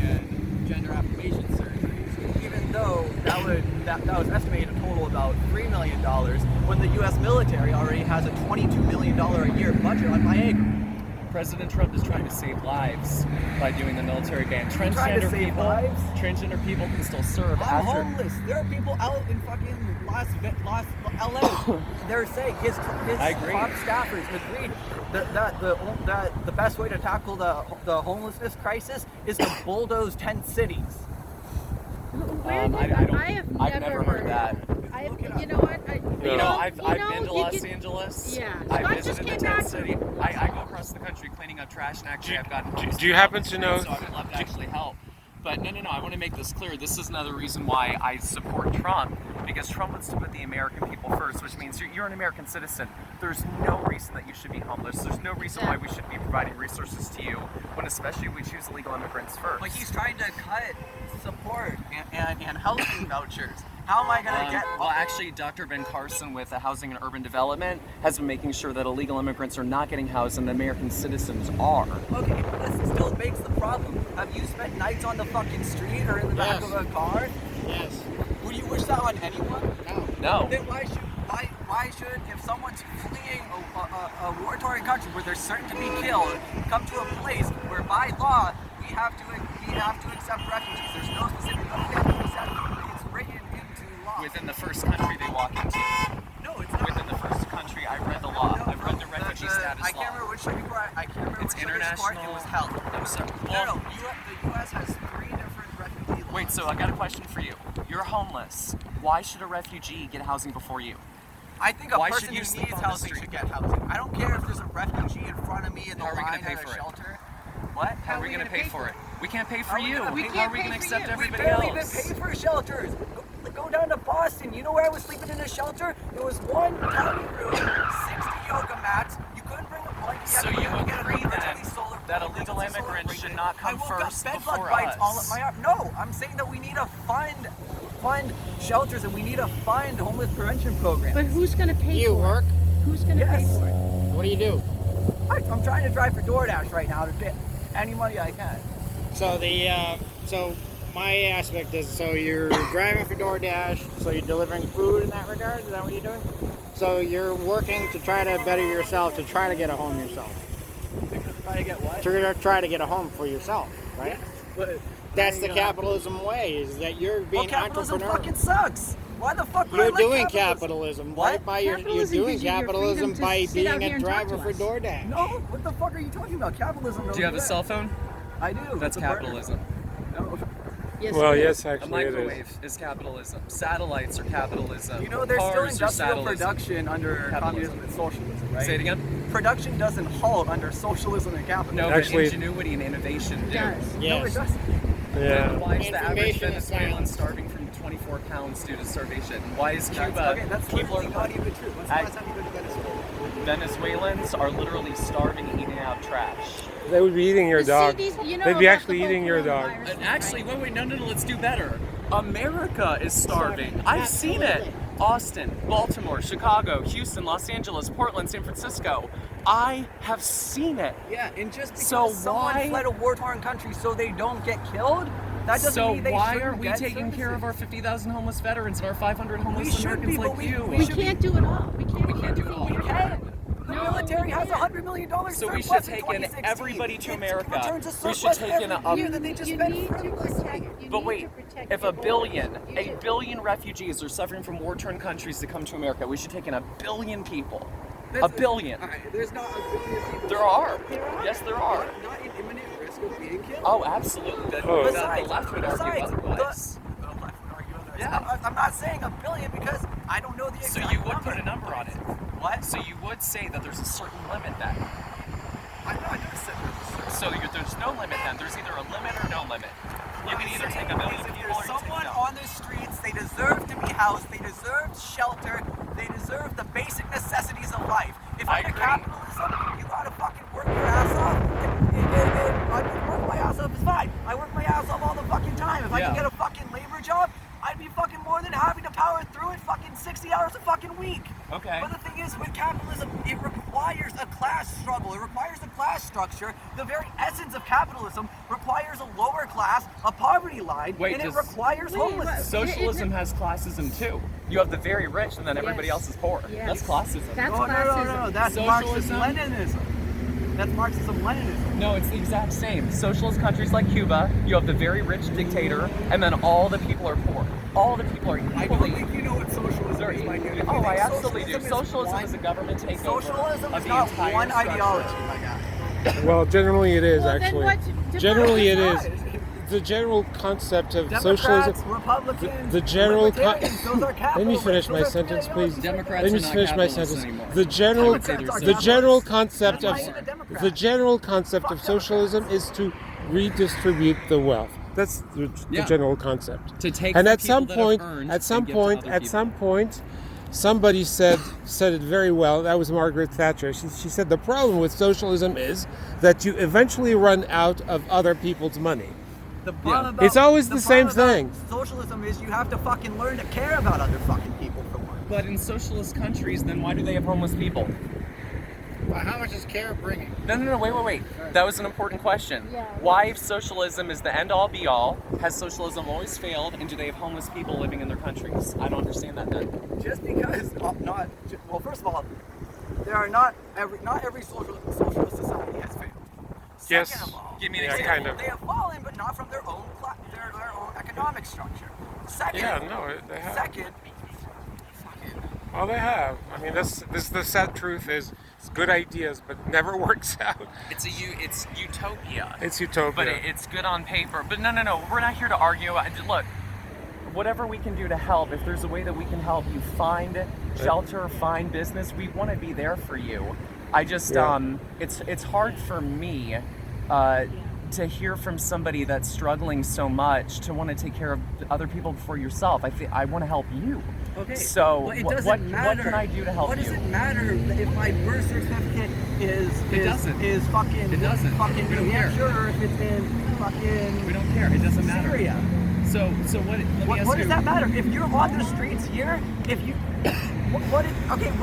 and gender affirmation surgeries, even though that was estimated to total about $3 million, when the U.S. military already has a $22 million a year budget on Viagra. President Trump is trying to save lives by doing the military ban. Transgender people can still serve. I'm homeless. There are people out in fucking LA. They're saying his top staffers agreed that the best way to tackle the homelessness crisis is to bulldoze 10 cities. I've never heard that. You know what? I've been to Los Angeles. Yeah. I've visited the 10th city. I go across the country cleaning up trash, and actually I've gotten. Do you happen to know? So I would love to actually help. But no. I want to make this clear. This is another reason why I support Trump, because Trump wants to put the American people first, which means you're an American citizen. There's no reason that you should be homeless. There's no reason why we should be providing resources to you, when especially we choose illegal immigrants first. But he's trying to cut support and housing vouchers. How am I going to get... Well, actually, Dr. Ben Carson with the Housing and Urban Development has been making sure that illegal immigrants are not getting housed and American citizens are. Okay, but this still makes the problem. Have you spent nights on the fucking street or in the back of a car? Yes. Would you wish that on anyone? No. Then why should if someone's fleeing a war-torn country where they're certain to be killed, come to a place where by law we have to accept refugees? There's no specific place we have to accept. It's written into law. Within the first country they walk into. No, it's not. Within the first country, I read the law. No, I've read the refugee status law. I can't remember which Supreme Court. I can't remember It's which court it was held. I'm sorry. No. The U.S. has 3 different refugee laws. Wait, so I got a question for you. You're homeless. Why should a refugee get housing before you? I think a Why person should you who sleep needs on the housing street? should get housing. I don't care if there's a refugee in front of me in the How are we line gonna pay at a for it? shelter. What? How are we going to pay for it? We can't pay for you. How are we How are we going to accept We everybody barely even else? pay for shelters. Go down to Boston. You know where I was sleeping in a shelter? There was one tiny room, 60 yoga mats. You couldn't bring a blanket. So you agree then that emergency illegal solar immigrants should break-in. not come I woke up first bed bug before bites us? all up my arm. No, I'm saying that we need to fund shelters and we need to fund homeless prevention programs. But who's going to pay You for work? it? Who's going to pay Yes. for it? What do you do? I'm trying to drive for DoorDash right now to get any money I can. So my aspect is, so you're driving for DoorDash, so you're delivering food in that regard? Is that what you're doing? So you're working to try to better yourself, to try to get a home yourself. Try to get what? To try to get a home for yourself, right? But That's the capitalism way, is that you're being capitalism entrepreneur. fucking sucks. Why the fuck would I You're like doing capitalism? capitalism. What? You're Capitalism doing gives you your capitalism freedom to by sit out being here a and talk driver to for us. DoorDash. No, what the fuck are you talking about? Capitalism. Do you have a cell phone? I do. That's It's a burner. capitalism. No. Yes, Well, it is. yes, A actually, it microwave is capitalism. Satellites are capitalism. You know, there's still Cars are industrial satellism. production under Capitalism. communism and socialism, right? Say it again? Production doesn't halt under socialism and capitalism. No, Actually- but ingenuity and innovation It do. does. No, it Yes. doesn't. Yeah. Why is the average Information is Venezuelan silence. starving from 24 pounds due to starvation? Why is Cuba? That's people literally not even true. When's the I- last time you been to Venezuela? Venezuelans are literally starving and eating out trash. They would be eating your The dog. cities- you know They'd be about actually the whole eating your dog. coronavirus, And actually, right? no, let's do better. America is starving. I've seen it. Austin, Baltimore, Chicago, Houston, Los Angeles, Portland, San Francisco. I have seen it. Yeah, and just because So someone why- fled a war-torn country so they don't get killed, that doesn't So mean they why shouldn't are we get taking care of services. our 50,000 homeless veterans and our 500 homeless We should Americans be, but like we- you? we We should can't do it all. We can't do it all. We can. The No, military we has can't. $100 million So we surplus should in take in 2016. everybody to It America. returns a We should surplus take in every a- year that they just You spend need to free. protect. You But need wait, to protect if your a billion, borders. You a do. billion refugees are suffering from war-torn countries to come to America, we should take in a billion people. A That's- billion. All right, there's not a billion people. There are. There are. Yes, there are. Not in imminent risk of being killed. Oh, absolutely. The, Oh. the left would argue otherwise. Yeah. I'm not saying a billion because I don't know the exact So you would number. put a number on it. What? So you would say that there's a certain limit then. I never said there was a So there's no limit then. There's either a limit or no limit. You can either take a million If people there's or you take someone none. on the streets, they deserve to be housed, they deserve shelter, they deserve the basic necessities of life. If I under agree. capitalism, you gotta fucking work your ass off. I would work my ass off, it's fine. I work my ass off all the fucking time. If I Yeah. can get a fucking labor job, I'd be fucking more than happy to power through it fucking 60 hours a fucking week. Okay. But the thing is, with capitalism, it requires a class struggle. It requires a class structure. The very essence of capitalism requires a lower class, a poverty line, Wait, and it does- requires homelessness. Socialism has classism too. You have the very rich, and then everybody Yes. else is poor. Yes. That's classism. That's No, classism. that's Socialism? Marxism-Leninism. That's Marxism-Leninism. No, it's the exact same. Socialist countries like Cuba, you have the very rich dictator, and then all the people are poor. All the people are I equally. don't think you know what socialism is, my dude. If you Oh, I think absolutely do. Socialism one- is a government takeover Socialism of is the not entire one structure. ideology, my guy. Well, generally it is Well, then actually. what- Generally it It's is. not. The general concept of Democrats, socialism. Republicans, The general. libertarians, those are Let me capitalists. finish my Those are sentence, ideologies. please. Democrats Let me are not finish my capitalists sentence. anymore. The general, I would say they're Democrats are the general capitalists. concept of That's why you're a Democrat. the general concept of Fuck socialism is to redistribute the wealth. That's the Yeah. general concept. To take And from at some people that have point, earned at some and give to point, other at people. some point, somebody said it very well. That was Margaret Thatcher. She said the problem with socialism is that you eventually run out of other people's money. The problem about, It's always the same problem about thing. Socialism is you have to fucking learn to care about other fucking people for one. But in socialist countries, then why do they have homeless people? But how much is care bringing? No, wait. That was an important question. Yeah. Why, if socialism is the end-all, be-all, has socialism always failed, and do they have homeless people living in their countries? I don't understand that then. Just because, well, first of all, there are not every socialist society has failed. Yes. Second of all, Give me an Yeah, example. kind of. they have fallen, but not from their own their own economic structure. Second, Yeah, no, they have. Second, fucking, Well, they have. I mean, this the sad truth is, it's good ideas, but never works out. It's utopia. It's utopia. But it's good on paper. But no, we're not here to argue. Look, whatever we can do to help, if there's a way that we can help you find shelter, find business, we want to be there for you. I just, Yeah. it's hard for me to hear from somebody that's struggling so much to want to take care of other people before yourself. I want to help you. okay. So well, it what doesn't matter. what can I do to help What you? does it matter if my birth certificate It doesn't. is fucking It doesn't. fucking We don't New care. Hampshire or if it's in fucking We don't care. It doesn't matter. Syria? So what? Let me ask What you. does that matter? If you're on the streets here, if you, what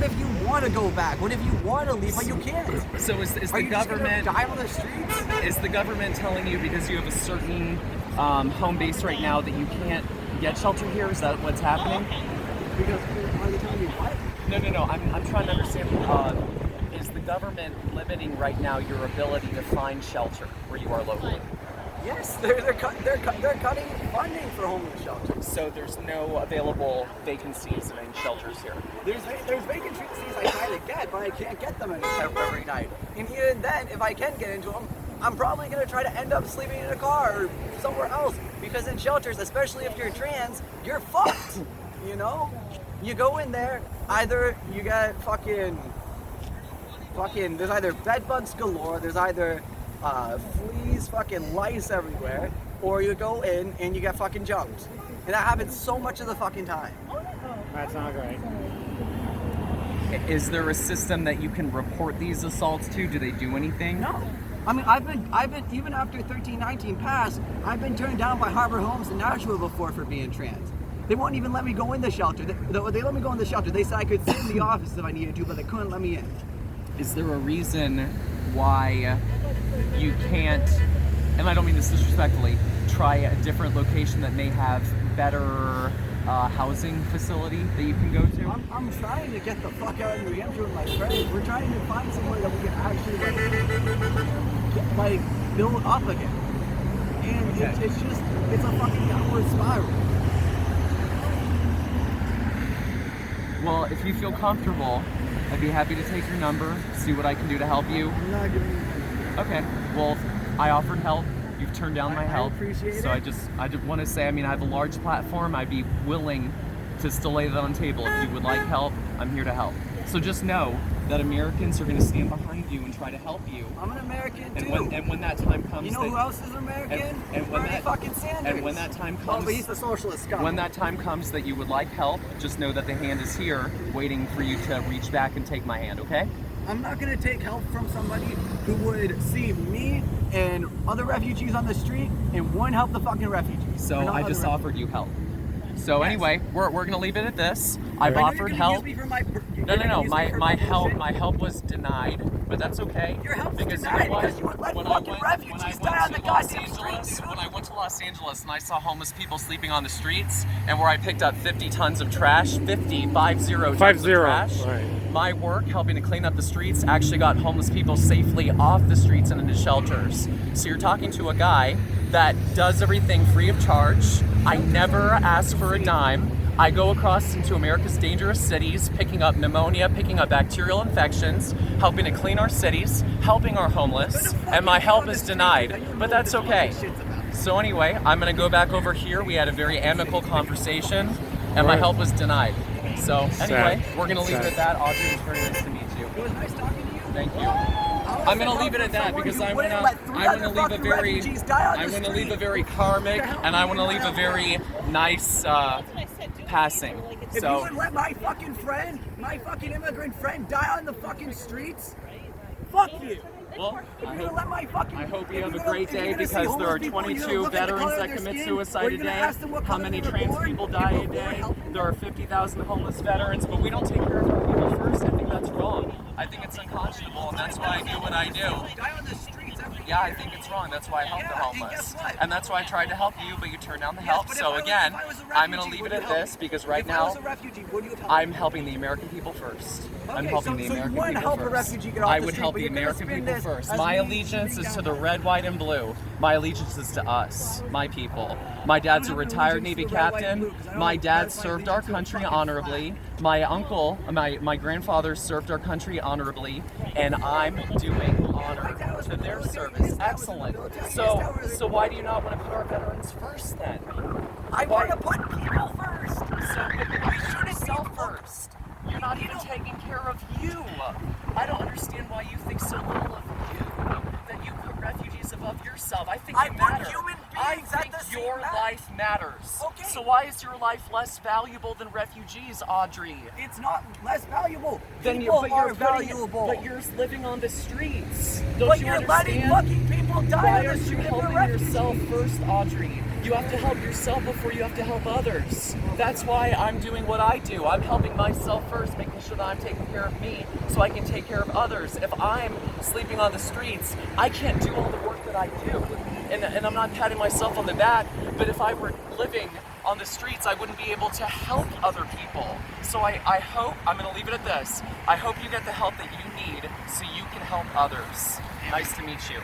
if you want to go back? What if you want to leave but you can't? So is Are the you just government? gonna die on the streets? Is the government telling you because you have a certain home base right now that you can't get shelter here? Is that what's happening? Because are they telling you what? No. I'm trying to understand. Is the government limiting right now your ability to find shelter where you are locally? Yes, they're cutting funding for homeless shelters. So there's no available vacancies in any shelters here. There's vacancies I try to get, but I can't get them every night. And even then, if I can get into them, I'm probably gonna try to end up sleeping in a car or somewhere else. Because in shelters, especially if you're trans, you're fucked. You know, you go in there, either you get fucking. There's either bed bugs galore. There's either fleas, fucking lice everywhere, or you go in and you get fucking jumped. And that happens so much of the fucking time. That's not great. Is there a system that you can report these assaults to? Do they do anything? No. I mean, I've been, even after 1319 passed, I've been turned down by Harbor Homes in Nashua before for being trans. They won't even let me go in the shelter. They let me go in the shelter. They said I could sit in the office if I needed to, but they couldn't let me in. Is there a reason why you can't, and I don't mean this disrespectfully, try a different location that may have better housing facility that you can go to? I'm trying to get the fuck out of New Hampshire with my friends. We're trying to find somewhere that we can actually build up again. And Okay. it's a fucking downward spiral. Well, if you feel comfortable, I'd be happy to take your number, see what I can do to help you. I'm not giving you Okay. Well, I offered help. You've turned down my I help. appreciate so it. I just want to say, I mean, I have a large platform. I'd be willing to still lay that on the table. If you would like help, I'm here to help. So just know that Americans are going to stand behind you and try to help you. I'm an American And too. when that time comes, You know who else is American? and when Bernie that- fucking Sanders. and when that time Oh, comes- but he's the socialist scum. when that time comes that you would like help, just know that the hand is here, waiting for you to reach back and take my hand. Okay? I'm not gonna take help from somebody who would see me and other refugees on the street and wouldn't help the fucking refugees. So Or not I other just refugees. offered you help. So Yes. anyway, we're gonna leave it at this. I I've know you're offered gonna help. use me for my, you're No, gonna use me my for my help bullshit. was denied, but that's okay. Your help was because denied you know what? because you would let When fucking when refugees I die on went the to Los goddamn street, Angeles, dude. when I went to Los Los Angeles and I saw homeless people sleeping on the streets, and where I picked up 50 tons of trash, 50 tons of 50, trash. right. My work helping to clean up the streets actually got homeless people safely off the streets and into shelters. So you're talking to a guy that does everything free of charge. I never ask for a dime. I go across into America's dangerous cities, picking up pneumonia, picking up bacterial infections, helping to clean our cities, helping our homeless, and my help is denied. But that's okay. So anyway, I'm gonna go back over here. We had a very amicable conversation, and my help was denied. So anyway, we're gonna leave it at that. Audrey, it was very nice to meet you. It was nice talking to you. Thank you. I'm gonna leave it at that because I wanna leave a very karmic, and I wanna leave a very nice passing. If So you would let my fucking friend, my fucking immigrant friend, die on the fucking streets, fuck you. well, If you would let my fucking, I hope you if have a you're gonna- great if you're day gonna see because there homeless are people, you're gonna 22 look at the veterans color of that their commit skin, suicide or a you're gonna day. ask them what How color many they were trans born, people and die a before day? helping There are 50,000 homeless veterans, but we don't take care of our people first. I think that's wrong. I think it's unconscionable, and that's why I do what I do. Die on the streets every Yeah, I think it's wrong. That's why I help the Yeah, and homeless. guess what? And that's why I tried to help you, but you turned down the Yes, help. but if So I was- again, if I was a I'm going to refugee, leave would it you at help this me? because right If I now was a refugee, would you have helped I'm me? helping the American people first. I'm Okay, helping so- the so you American wouldn't people help a first. refugee get off I the would street, help but the you're gonna American spin people this first. as My me allegiance shooting is to down the people. red, white, and blue. My allegiance is to us, my people. My dad's a have an retired allegiance Navy to the red, white, and captain. blue, 'cause I don't My have dad my served our allegiance to a country fucking honorably. My uncle, my grandfather served our country honorably, and I'm doing honor to their service. Excellent. So why do you not want to put our veterans first then? I want to put people first. So you should yourself first. You're not even taking care of you. I don't understand why you think so little of you. That you put refugees above yourself. I think I you put matter. human I beings at think the same your matter. life matters. Okay. So why is your life less valuable than refugees, Audrey? It's not less valuable. Then People but are you're putting- valuable. But you're living on the streets. Don't But you you're understand? letting fucking people die Why on are the you street if they're helping refugees. yourself first, Audrey? You have to help yourself before you have to help others. That's why I'm doing what I do. I'm helping myself first, making sure that I'm taking care of me so I can take care of others. If I'm sleeping on the streets, I can't do all the work that I do. And I'm not patting myself on the back, but if I were living on the streets, I wouldn't be able to help other people. So I hope, I'm going to leave it at this. I hope you get the help that you need so you can help others. Nice to meet you.